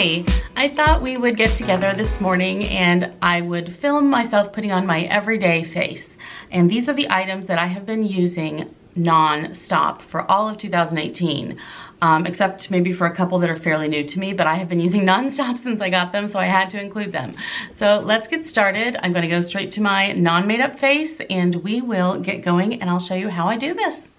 Hi! I thought we would get together this morning and I would film myself putting on my everyday face. And these are the items that I have been using non-stop for all of 2018, except maybe for a couple that are fairly new to me, but I have been using non-stop since I got them, so I had to include them. So let's get started. I'm gonna go straight to my non-made-up face and we will get going and I'll show you how I do this.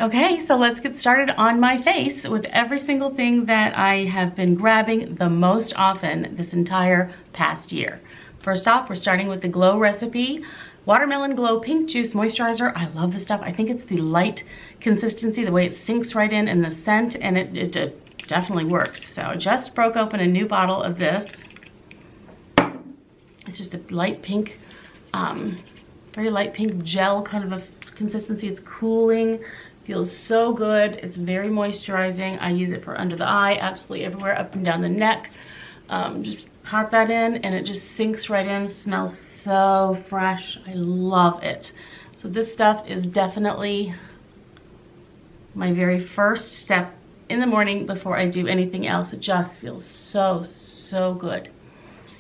Okay, so let's get started on my face with every single thing that I have been grabbing the most often this entire past year. First off, we're starting with the Glow Recipe Watermelon Glow Pink Juice Moisturizer. I love this stuff. I think it's the light consistency, the way it sinks right in the scent, and it definitely works. So I just broke open a new bottle of this. It's just a light pink, very light pink gel kind of a consistency. It's cooling. Feels so good. It's very moisturizing. I use it for under the eye, absolutely everywhere, up and down the neck. Just pat that in and it just sinks right in. Smells so fresh. I love it. So this stuff is definitely my very first step in the morning before I do anything else. It just feels so, so good.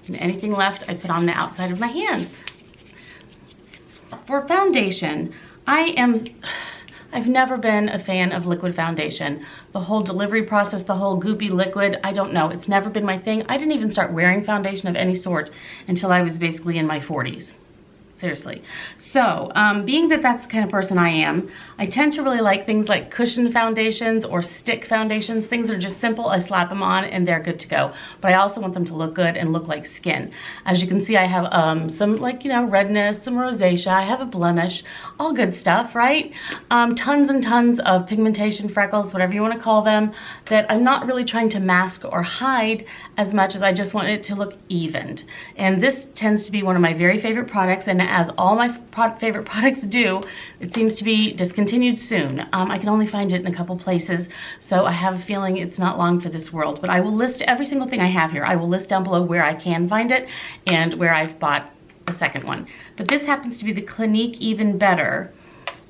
And anything left, I put on the outside of my hands. For foundation, I've never been a fan of liquid foundation. The whole delivery process, the whole goopy liquid, I don't know. It's never been my thing. I didn't even start wearing foundation of any sort until I was basically in my 40s. Seriously. So, being that that's the kind of person I am, I tend to really like things like cushion foundations or stick foundations. Things that are just simple. I slap them on and they're good to go. But I also want them to look good and look like skin. As you can see, I have some redness, some rosacea. I have a blemish, all good stuff, right? Tons and tons of pigmentation, freckles, whatever you want to call them, that I'm not really trying to mask or hide as much as I just want it to look evened. And this tends to be one of my very favorite products, and as all my favorite products do, it seems to be discontinued soon. I can only find it in a couple places, so I have a feeling it's not long for this world. But I will list every single thing I have here. I will list down below where I can find it and where I've bought the second one. But this happens to be the Clinique Even Better,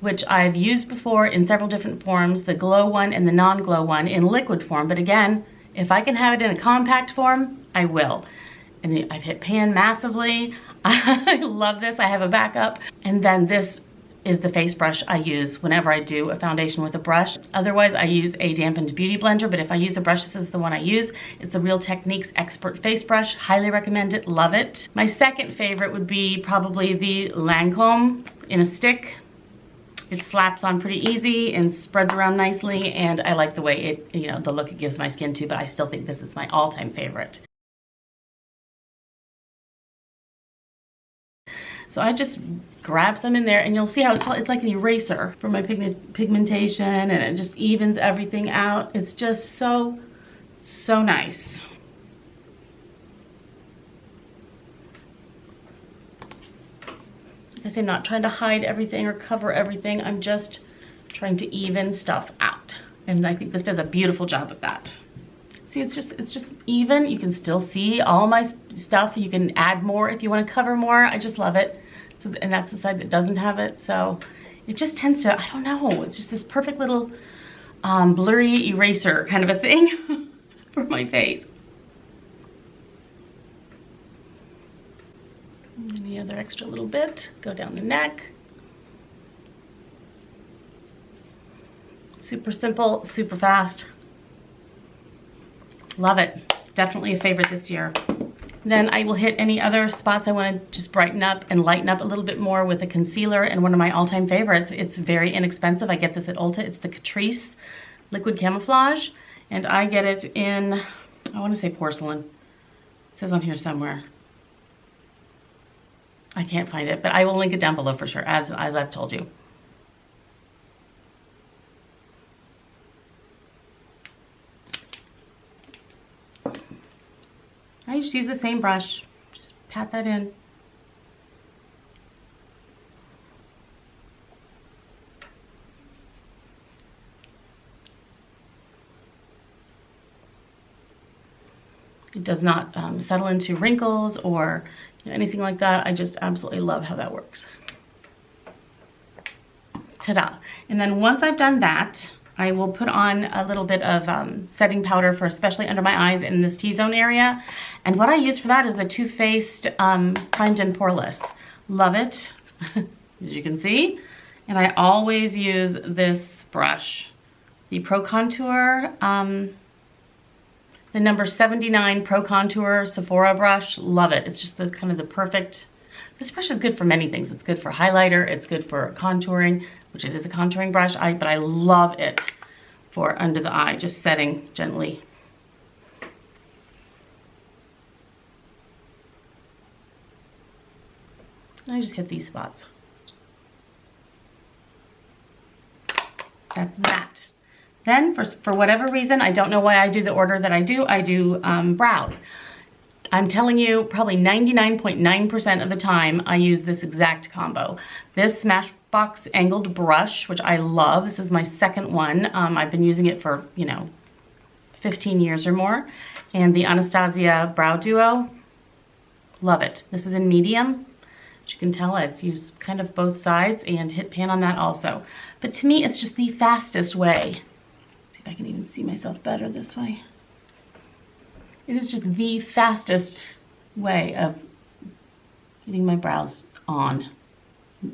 which I've used before in several different forms, the glow one and the non-glow one in liquid form. But again, if I can have it in a compact form, I will. And I've hit pan massively. I love this. I have a backup. And then this is the face brush I use whenever I do a foundation with a brush. Otherwise, I use a dampened beauty blender, but if I use a brush, this is the one I use. It's the Real Techniques Expert Face Brush. Highly recommend it. Love it. My second favorite would be probably the Lancome in a stick. It slaps on pretty easy and spreads around nicely, and I like the way it, the look it gives my skin too, but I still think this is my all-time favorite. So I just grab some in there and you'll see how it's like an eraser for my pigmentation, and it just evens everything out. It's just so, so nice. Like I say, I'm not trying to hide everything or cover everything. I'm just trying to even stuff out. And I think this does a beautiful job of that. See, it's just even. You can still see all my stuff. You can add more if you want to cover more. I just love it. So, and that's the side that doesn't have it. So it just tends to, I don't know, it's just this perfect little blurry eraser kind of a thing for my face. Any other extra little bit, go down the neck. Super simple, super fast. Love it. Definitely a favorite this year. Then I will hit any other spots I want to just brighten up and lighten up a little bit more with a concealer, and one of my all-time favorites. It's very inexpensive. I get this at Ulta. It's the Catrice Liquid Camouflage, and I get it in, I want to say porcelain. It says on here somewhere. I can't find it, but I will link it down below for sure, as I've told you. I just use the same brush, just pat that in. It does not settle into wrinkles or anything like that. I just absolutely love how that works. Ta-da. And then once I've done that, I will put on a little bit of setting powder for especially under my eyes in this T-zone area. And what I use for that is the Too Faced Primed and Poreless. Love it, as you can see. And I always use this brush, the Pro Contour, the number 79 Pro Contour Sephora brush. Love it. It's just the kind of the perfect, this brush is good for many things. It's good for highlighter, it's good for contouring, which it is a contouring brush, but I love it for under the eye, just setting gently. I just hit these spots. That's that. Then, for whatever reason, I don't know why I do the order that I do brows. I'm telling you, probably 99.9% of the time, I use this exact combo. This Smashbox angled brush, which I love. This is my second one. I've been using it for, 15 years or more. And the Anastasia Brow Duo, love it. This is in medium. As you can tell, I've used kind of both sides and hit pan on that also. But to me, it's just the fastest way. If I can even see myself better this way. It is just the fastest way of getting my brows on.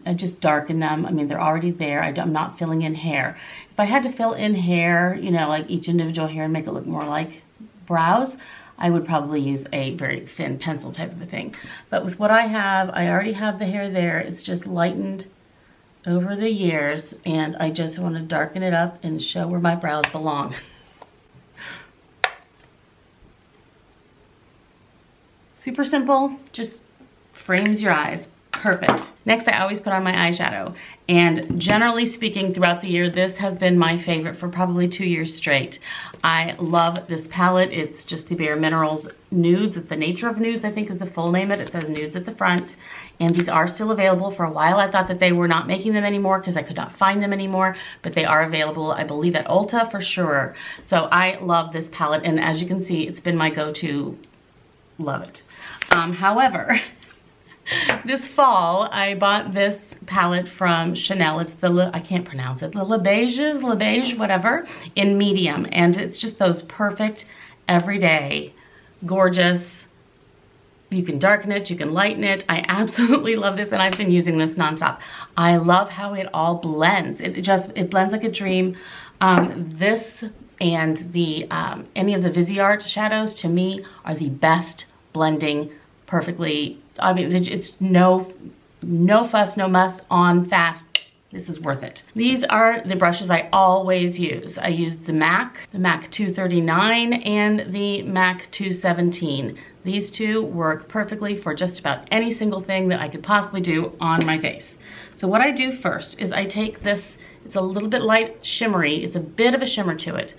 I just darken them. I mean, they're already there. I'm not filling in hair. If I had to fill in hair, like each individual hair and make it look more like brows, I would probably use a very thin pencil type of a thing. But with what I have, I already have the hair there. It's just lightened over the years, and I just want to darken it up and show where my brows belong. Super simple, just frames your eyes. Perfect. Next, I always put on my eyeshadow. And generally speaking, throughout the year, this has been my favorite for probably 2 years straight. I love this palette. It's just the Bare Minerals Nudes. It's the Nature of Nudes, I think is the full name of it. It says Nudes at the front. And these are still available. For a while, I thought that they were not making them anymore because I could not find them anymore. But they are available, I believe, at Ulta for sure. So I love this palette. And as you can see, it's been my go-to. Love it. However, this fall, I bought this palette from Chanel. It's the, I can't pronounce it, the Le Beige, whatever, in medium. And it's just those perfect, everyday, gorgeous. You can darken it, you can lighten it. I absolutely love this, and I've been using this nonstop. I love how it all blends. It blends like a dream. This and the any of the Viseart shadows, to me, are the best blending perfectly. I mean, it's no fuss, no muss, on, fast. This is worth it. These are the brushes I always use. I use the MAC 239 and the MAC 217. These two work perfectly for just about any single thing that I could possibly do on my face. So what I do first is I take this, it's a little bit light shimmery, it's a bit of a shimmer to it.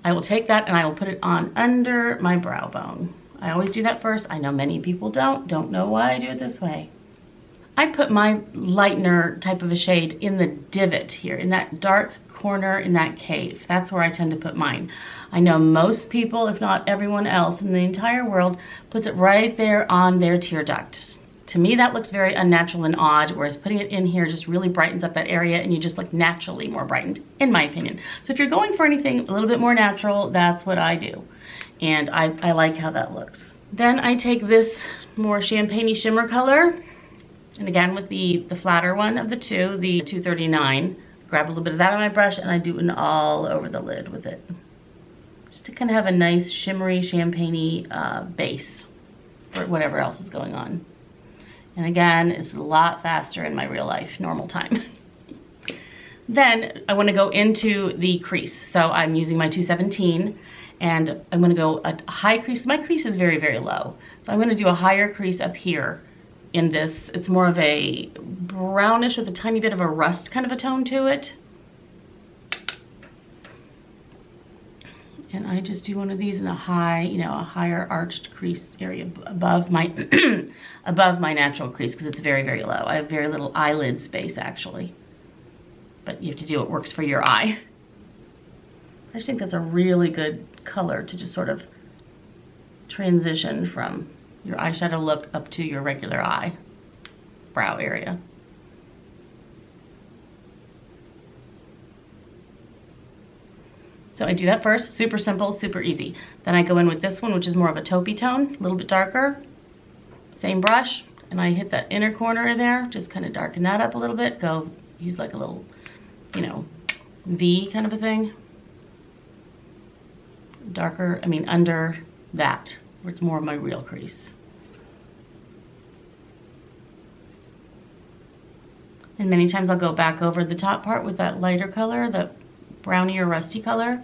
I will take that and I will put it on under my brow bone. I always do that first. I know many people don't know why I do it this way. I put my lightener type of a shade in the divot here, in that dark corner, in that cave. That's where I tend to put mine. I know most people, if not everyone else in the entire world, puts it right there on their tear duct. To me, that looks very unnatural and odd, whereas putting it in here just really brightens up that area and you just look naturally more brightened, in my opinion. So if you're going for anything a little bit more natural, that's what I do. And I like how that looks. Then I take this more champagne-y shimmer color, and again with the flatter one of the two, the 239, grab a little bit of that on my brush and I do it all over the lid with it. Just to kind of have a nice shimmery champagne-y base for whatever else is going on. And again, it's a lot faster in my real life, normal time. Then I want to go into the crease. So I'm using my 217 and I'm going to go a high crease. My crease is very, very low. So I'm going to do a higher crease up here in this. It's more of a brownish with a tiny bit of a rust kind of a tone to it. And I just do one of these in a high, a higher arched crease area above my above my natural crease because it's very, very low. I have very little eyelid space actually. But you have to do what works for your eye. I just think that's a really good color to just sort of transition from your eyeshadow look up to your regular brow area. So I do that first, super simple, super easy. Then I go in with this one, which is more of a taupey tone, a little bit darker. Same brush, and I hit that inner corner there, just kind of darken that up a little bit. Go use like a little, you know, V kind of a thing. Darker, I mean under that, where it's more of my real crease. And many times I'll go back over the top part with that lighter color, the brownie or rusty color,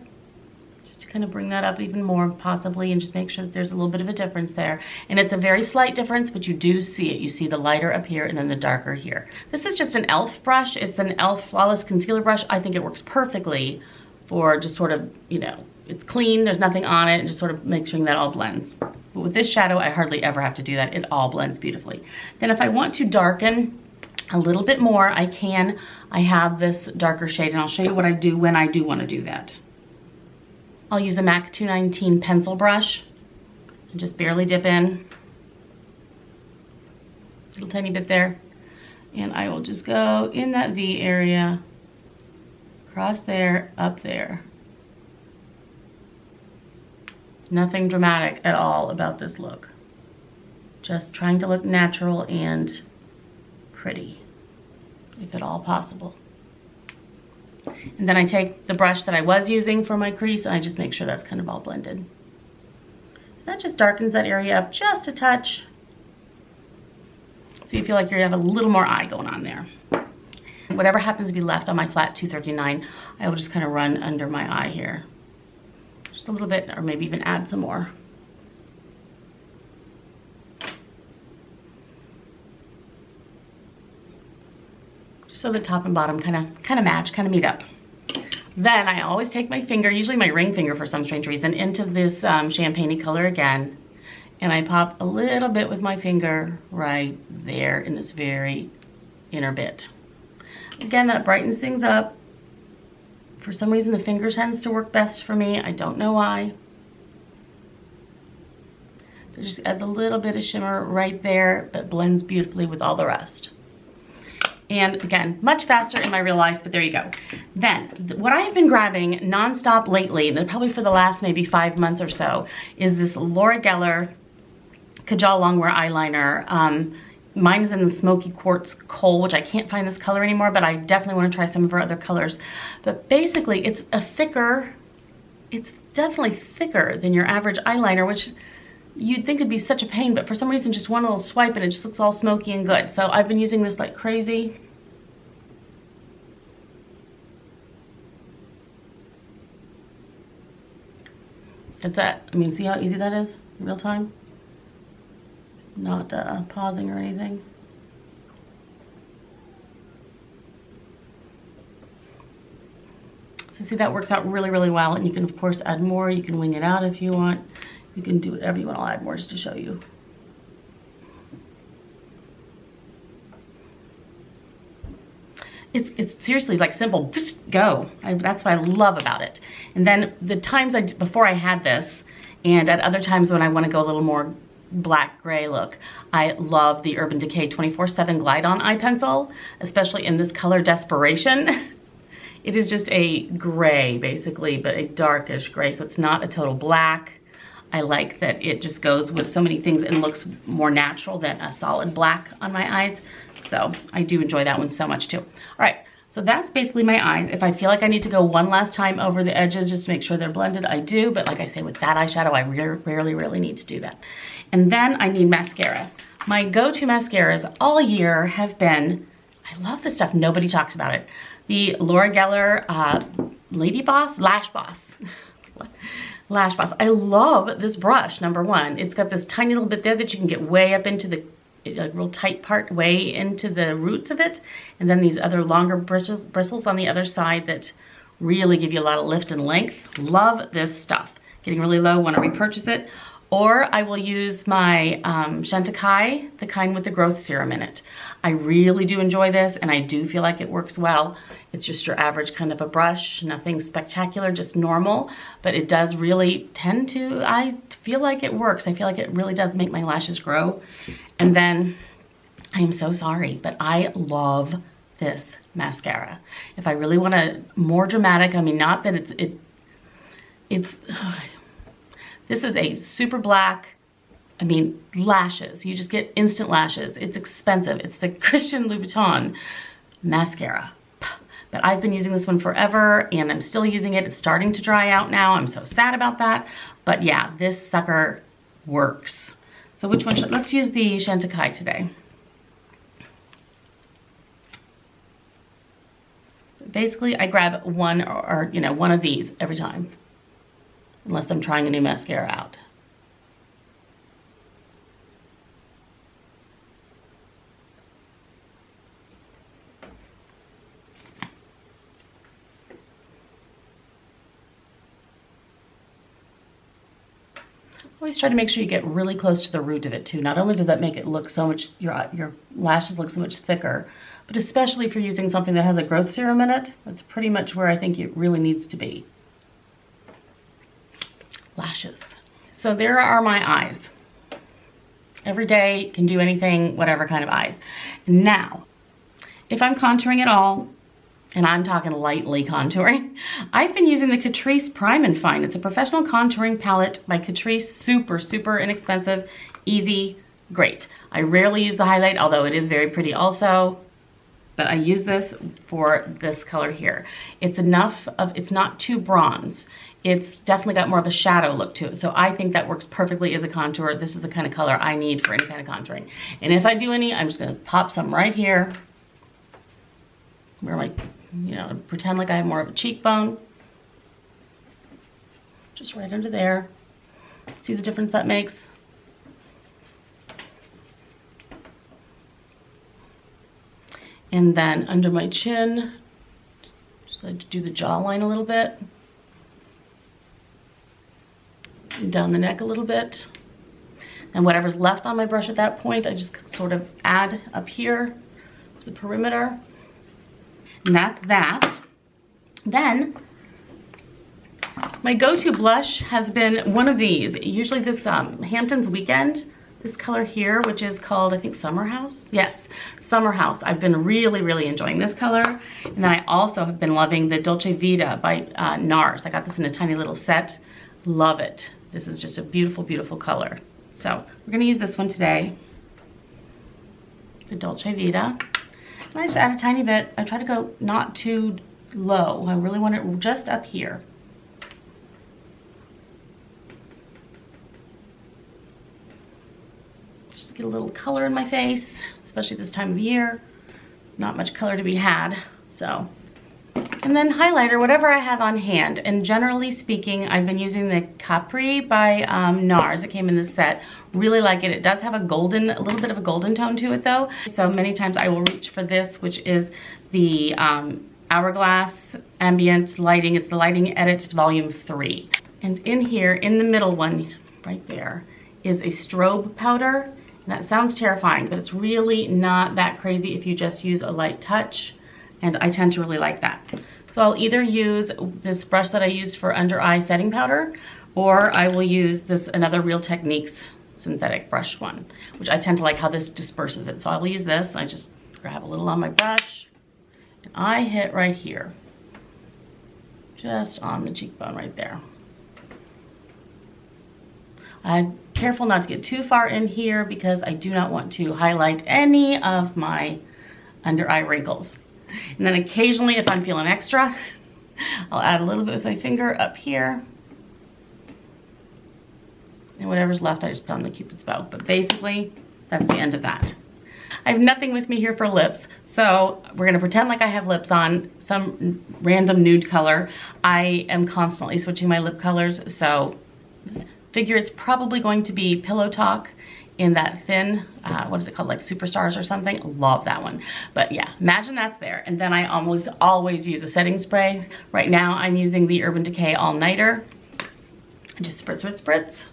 just to kind of bring that up even more possibly, and just make sure that there's a little bit of a difference there. And it's a very slight difference, but you do see it. You see the lighter up here and then the darker here. This is just an e.l.f. brush. It's an e.l.f. Flawless Concealer brush. I think it works perfectly for just sort of, you know, it's clean, there's nothing on it, and just sort of make sure that all blends. But with this shadow, I hardly ever have to do that. It all blends beautifully. Then if I want to darken a little bit more, I can. I have this darker shade, and I'll show you what I do when I do want to do that. I'll use a MAC 219 pencil brush and just barely dip in. A little tiny bit there. And I will just go in that V area, across there, up there. Nothing dramatic at all about this look. Just trying to look natural and pretty, if at all possible. And then I take the brush that I was using for my crease and I just make sure that's kind of all blended. That just darkens that area up just a touch, so you feel like you have a little more eye going on there. Whatever happens to be left on my flat 239, I will just kind of run under my eye here. Just a little bit, or maybe even add some more. So the top and bottom kind of match, kind of meet up. Then I always take my finger, usually my ring finger for some strange reason, into this champagne-y color again. And I pop a little bit with my finger right there in this very inner bit. Again, that brightens things up. For some reason, the finger tends to work best for me. I don't know why. It just adds a little bit of shimmer right there, but blends beautifully with all the rest. And again, much faster in my real life, but there you go. Then, what I have been grabbing nonstop lately, and probably for the last maybe 5 months or so, is this Laura Geller Kajal Longwear eyeliner. Mine is in the Smoky Quartz Coal, which I can't find this color anymore, but I definitely want to try some of her other colors. But basically, it's definitely thicker than your average eyeliner, which you'd think would be such a pain, but for some reason, just one little swipe and it just looks all smoky and good. So I've been using this like crazy. That's it. I mean, see how easy that is in real time? Not pausing or anything. So see, that works out really, really well. And you can, of course, add more. You can wing it out if you want. You can do whatever you want. I'll add more just to show you. It's seriously like simple, just go. That's what I love about it. And then the times before I had this, and at other times when I want to go a little more black gray look, I love the Urban Decay 24/7 Glide On eye pencil, especially in this color Desperation. It is just a gray basically, but a darkish gray, so it's not a total black. I like that it just goes with so many things and looks more natural than a solid black on my eyes. So I do enjoy that one so much too. All right, so that's basically my eyes. If I feel like I need to go one last time over the edges just to make sure they're blended, I do. But like I say, with that eyeshadow, I rarely need to do that. And then I need mascara. My go-to mascaras all year have been, I love this stuff, nobody talks about it, the Laura Geller Lady Boss, Lash Boss. Lash Boss. I love this brush, number one. It's got this tiny little bit there that you can get way up into the real tight part, way into the roots of it. And then these other longer bristles on the other side that really give you a lot of lift and length. Love this stuff. Getting really low, want to repurchase it. Or I will use my Chantecaille, the kind with the growth serum in it. I really do enjoy this, and I do feel like it works well. It's just your average kind of a brush, nothing spectacular, just normal, but it does really tend to, I feel like it works. I feel like it really does make my lashes grow. And then, I am so sorry, but I love this mascara. If I really want to more dramatic, I mean, not that It's, this is a super black, I mean, lashes. You just get instant lashes. It's expensive. It's the Christian Louboutin mascara. But I've been using this one forever and I'm still using it. It's starting to dry out now. I'm so sad about that. But yeah, this sucker works. So which one let's use the Chantecaille today. Basically, I grab one or you know, one of these every time. Unless I'm trying a new mascara out. Always try to make sure you get really close to the root of it too. Not only does that make it look so much, your lashes look so much thicker, but especially if you're using something that has a growth serum in it, that's pretty much where I think it really needs to be. Lashes. So there are my eyes. Every day, can do anything, whatever kind of eyes. Now, if I'm contouring at all, and I'm talking lightly contouring, I've been using the Catrice Prime and Fine. It's a professional contouring palette by Catrice. Super, super inexpensive, easy, great. I rarely use the highlight, although it is very pretty also. But I use this for this color here. It's enough of, it's not too bronze. It's definitely got more of a shadow look to it. So I think that works perfectly as a contour. This is the kind of color I need for any kind of contouring. And if I do any, I'm just gonna pop some right here. Where my, you know, pretend like I have more of a cheekbone. Just right under there. See the difference that makes? And then under my chin, just like to do the jawline a little bit. And down the neck a little bit. And whatever's left on my brush at that point, I just sort of add up here to the perimeter. And that's that. Then, my go-to blush has been one of these. Usually this Hamptons Weekend, this color here, which is called, I think, Summer House? Yes, Summer House. I've been really, really enjoying this color. And then I also have been loving the Dolce Vita by NARS. I got this in a tiny little set. Love it. This is just a beautiful, beautiful color. So we're gonna use this one today. The Dolce Vita. And I just add a tiny bit. I try to go not too low. I really want it just up here. Just get a little color in my face, especially this time of year. Not much color to be had, so. And then highlighter, whatever I have on hand. And generally speaking, I've been using the Capri by NARS. It came in this set. Really like it. It does have a little bit of a golden tone to it though. So many times I will reach for this, which is the Hourglass Ambient Lighting. It's the Lighting Edit Volume 3. And in here, in the middle one, right there, is a strobe powder. And that sounds terrifying, but it's really not that crazy if you just use a light touch. And I tend to really like that. So I'll either use this brush that I used for under eye setting powder, or I will use this another Real Techniques synthetic brush one, which I tend to like how this disperses it. So I'll use this. I just grab a little on my brush, and I hit right here, just on the cheekbone right there. I'm careful not to get too far in here because I do not want to highlight any of my under eye wrinkles. And then occasionally, if I'm feeling extra, I'll add a little bit with my finger up here. And whatever's left, I just put on the Cupid's bow. But basically, that's the end of that. I have nothing with me here for lips, so we're gonna pretend like I have lips on, some random nude color. I am constantly switching my lip colors, so figure it's probably going to be Pillow Talk in that thin, what is it called, like Superstars or something? Love that one. But yeah, imagine that's there. And then I almost always use a setting spray. Right now I'm using the Urban Decay All Nighter. Just spritz, spritz, spritz.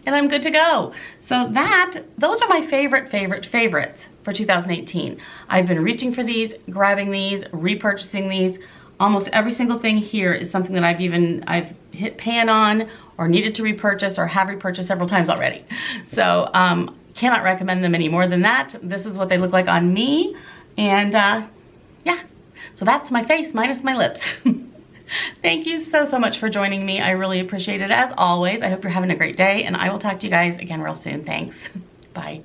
And I'm good to go. So those are my favorites for 2018. I've been reaching for these, grabbing these, repurchasing these. Almost every single thing here is something that I've hit pan on or needed to repurchase or have repurchased several times already. So cannot recommend them any more than that. This is what they look like on me. And yeah, So that's my face minus my lips. Thank you so much for joining me. I really appreciate it as always. I hope you're having a great day, and I will talk to you guys again real soon. Thanks. Bye.